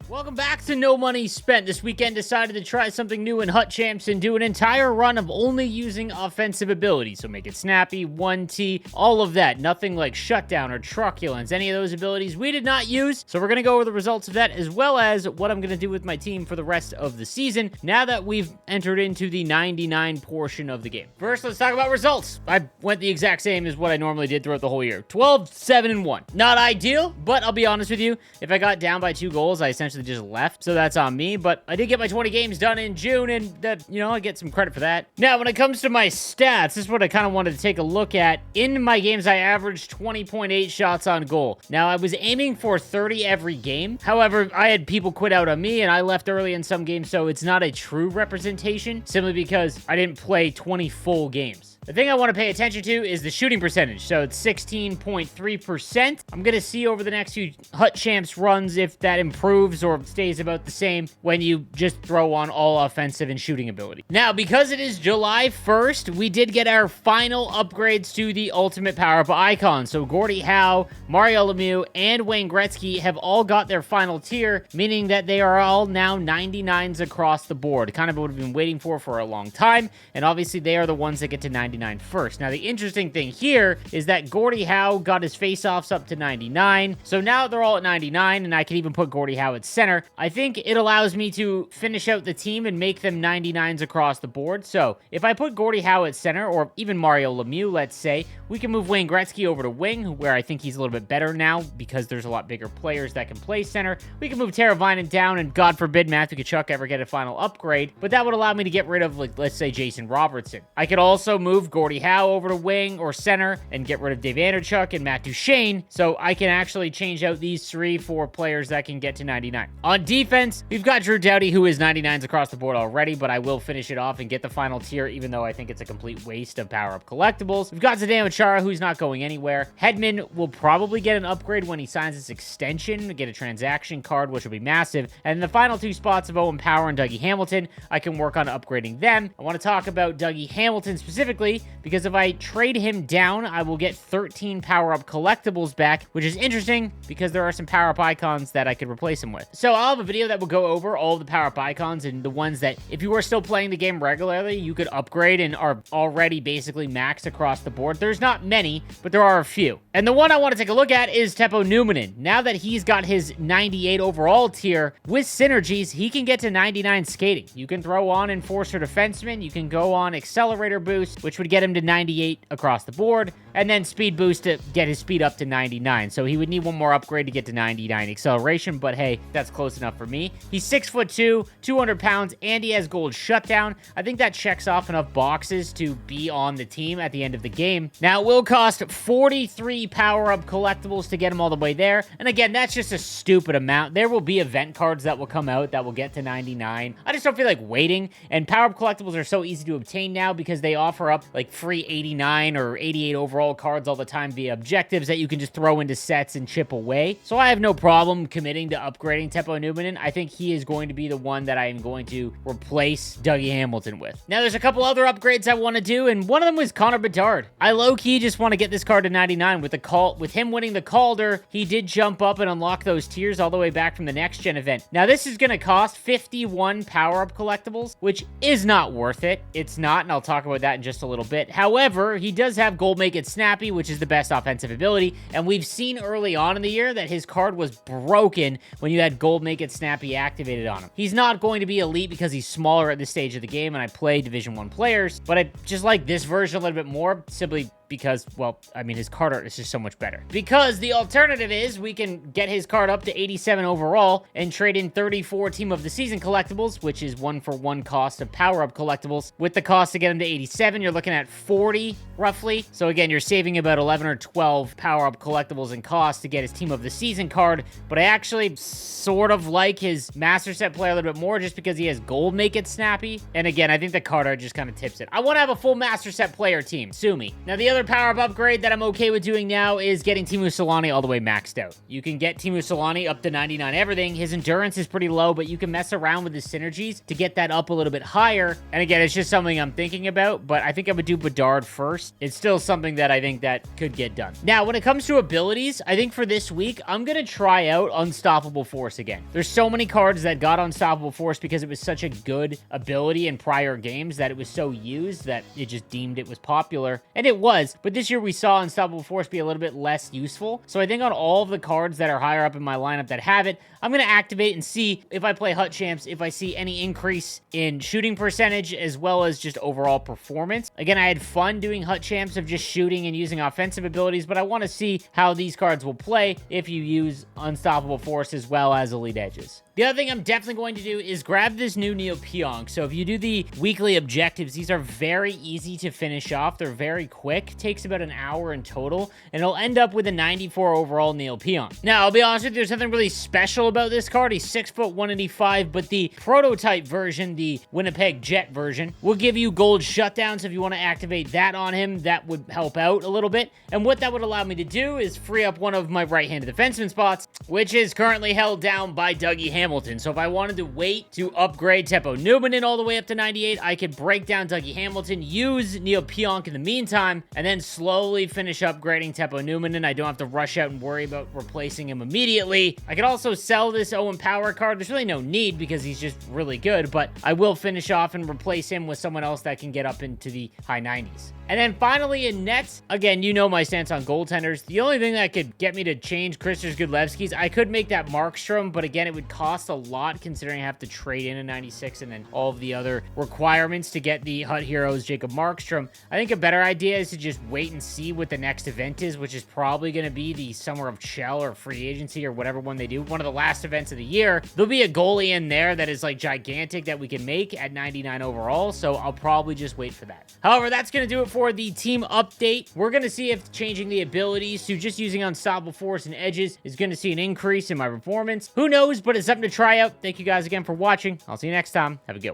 Welcome back to No Money Spent. This weekend decided to try something new in Hut Champs and do an entire run of only using offensive abilities. So make it snappy, 1T, all of that. Nothing like shutdown or truculence. Any of those abilities we did not use. So we're going to go over the results of that as well as what I'm going to do with my team for the rest of the season now that we've entered into the 99 portion of the game. First, let's talk about results. I went the exact same as what I normally did throughout the whole year. 12, 7, and 1. Not ideal, but I'll be honest with you. If I got down by 2 goals, I essentially just left, so that's on me, but I did get my 20 games done in June, and that, I get some credit for that. Now, when it comes to my stats, this is what I kind of wanted to take a look at. In my games, I averaged 20.8 shots on goal. Now, I was aiming for 30 every game. However, I had people quit out on me, and I left early in some games, so it's not a true representation, simply because I didn't play 20 full games. The thing I want to pay attention to is the shooting percentage. So it's 16.3%. I'm going to see over the next few Hut Champs runs if that improves or stays about the same when you just throw on all offensive and shooting ability. Now, because it is July 1st, we did get our final upgrades to the ultimate PowerUp Icons. So Gordie Howe, Mario Lemieux, and Wayne Gretzky have all got their final tier, meaning that they are all now 99s across the board. Kind of what we've been waiting for a long time, and obviously they are the ones that get to 99 first. Now, the interesting thing here is that Gordie Howe got his face-offs up to 99, so now they're all at 99, and I can even put Gordie Howe at center. I think it allows me to finish out the team and make them 99s across the board. So if I put Gordie Howe at center, or even Mario Lemieux, let's say, we can move Wayne Gretzky over to wing, where I think he's a little bit better now because there's a lot bigger players that can play center. We can move Tara Vinen down, and God forbid Matthew Tkachuk ever get a final upgrade, but that would allow me to get rid of, like, let's say, Jason Robertson. I could also move Gordie Howe over to wing or center and get rid of Dave Anderchuk and Matt Duchene, so I can actually change out these 3-4 players that can get to 99. On defense, we've got Drew Doughty, who is 99s across the board already, but I will finish it off and get the final tier, even though I think it's a complete waste of PowerUp collectibles. We've got Zdeno Chara, who's not going anywhere. Hedman will probably get an upgrade when he signs his extension, get a transaction card, which will be massive. And the final 2 spots of Owen Power and Dougie Hamilton, I can work on upgrading them. I want to talk about Dougie Hamilton specifically, because if I trade him down, I will get 13 PowerUp collectibles back, which is interesting because there are some PowerUp icons that I could replace him with. So I'll have a video that will go over all of the PowerUp icons and the ones that, if you are still playing the game regularly, you could upgrade and are already basically max across the board. There's not many, but there are a few. And the one I want to take a look at is Teppo Numminen. Now that he's got his 98 overall tier, with synergies, he can get to 99 skating. You can throw on Enforcer Defenseman, you can go on Accelerator Boost, which would get him to 98 across the board, and then Speed Boost to get his speed up to 99. So he would need one more upgrade to get to 99 acceleration, but hey, that's close enough for me. He's 6'2", 200 pounds, and he has gold shutdown. I think that checks off enough boxes to be on the team at the end of the game. Now, it will cost 43 PowerUp collectibles to get him all the way there, and again, that's just a stupid amount. There will be event cards that will come out that will get to 99. I just don't feel like waiting, and PowerUp collectibles are so easy to obtain now because they offer up like free 89 or 88 overall cards all the time via objectives that you can just throw into sets and chip away. So I have no problem committing to upgrading Teppo Numminen. I think he is going to be the one that I am going to replace Dougie Hamilton with. Now, there's a couple other upgrades I want to do, and one of them was Conor Bard. I low-key just want to get this card to 99 with him winning the Calder. He did jump up and unlock those tiers all the way back from the next gen event. Now, this is going to cost 51 PowerUp collectibles, which is not worth it. It's not, and I'll talk about that in just a little bit. However, he does have Gold Make It Snappy, which is the best offensive ability, and we've seen early on in the year that his card was broken when you had Gold Make It Snappy activated on him. He's not going to be elite because he's smaller at this stage of the game, and I play Division 1 players, but I just like this version a little bit more, simply because, well, I mean, his card art is just so much better. Because the alternative is we can get his card up to 87 overall and trade in 34 Team of the Season collectibles, which is 1-for-1 cost of PowerUp collectibles. With the cost to get him to 87, you're looking at 40, roughly. So again, you're saving about 11 or 12 PowerUp collectibles in cost to get his Team of the Season card, but I actually sort of like his Master Set play a little bit more just because he has Gold Make It Snappy. And again, I think the card art just kind of tips it. I want to have a full Master Set player team. Sue me. Now, the other other power-up upgrade that I'm okay with doing now is getting Timu Salani all the way maxed out. You can get Timu Salani up to 99 everything. His endurance is pretty low, but you can mess around with his synergies to get that up a little bit higher. And again, it's just something I'm thinking about, but I think I would do Bedard first. It's still something that I think that could get done. Now, when it comes to abilities, I think for this week, I'm going to try out Unstoppable Force again. There's so many cards that got Unstoppable Force because it was such a good ability in prior games that it was so used that it just deemed it was popular. And it was, but this year we saw Unstoppable Force be a little bit less useful. So I think on all of the cards that are higher up in my lineup that have it, I'm going to activate and see if I play Hut Champs, if I see any increase in shooting percentage as well as just overall performance. Again, I had fun doing Hut Champs of just shooting and using offensive abilities, but I want to see how these cards will play if you use Unstoppable Force as well as Elite Edges. The other thing I'm definitely going to do is grab this new Peon. So if you do the weekly objectives, these are very easy to finish off. They're very quick. Takes about an hour in total, and it'll end up with a 94 overall Peon. Now, I'll be honest with you, there's nothing really special about this card. He's 6 foot 185, but the prototype version, the Winnipeg Jet version, will give you gold shutdowns. If you want to activate that on him, that would help out a little bit. And what that would allow me to do is free up one of my right-handed defenseman spots, which is currently held down by Dougie Hamilton. So if I wanted to wait to upgrade Teppo Numminen all the way up to 98, I could break down Dougie Hamilton, use Neil Pionk in the meantime, and then slowly finish upgrading Teppo Numminen. I don't have to rush out and worry about replacing him immediately. I could also sell this Owen Power card. There's really no need because he's just really good, but I will finish off and replace him with someone else that can get up into the high 90s. And then finally in nets, again, you know my stance on goaltenders. The only thing that could get me to change Krister Gudlevsky's, I could make that Markstrom, but again, it would cost a lot considering I have to trade in a 96 and then all of the other requirements to get the Hut Heroes Jacob Markstrom. I think a better idea is to just wait and see what the next event is, which is probably going to be the Summer of Chell or Free Agency or whatever one they do. One of the last events of the year. There'll be a goalie in there that is like gigantic that we can make at 99 overall, so I'll probably just wait for that. However, that's going to do it for the team update. We're going to see if changing the abilities to just using Unstoppable Force and Edges is going to see an increase in my performance. Who knows, but it's something to try out. Thank you guys again for watching. I'll see you next time. Have a good one.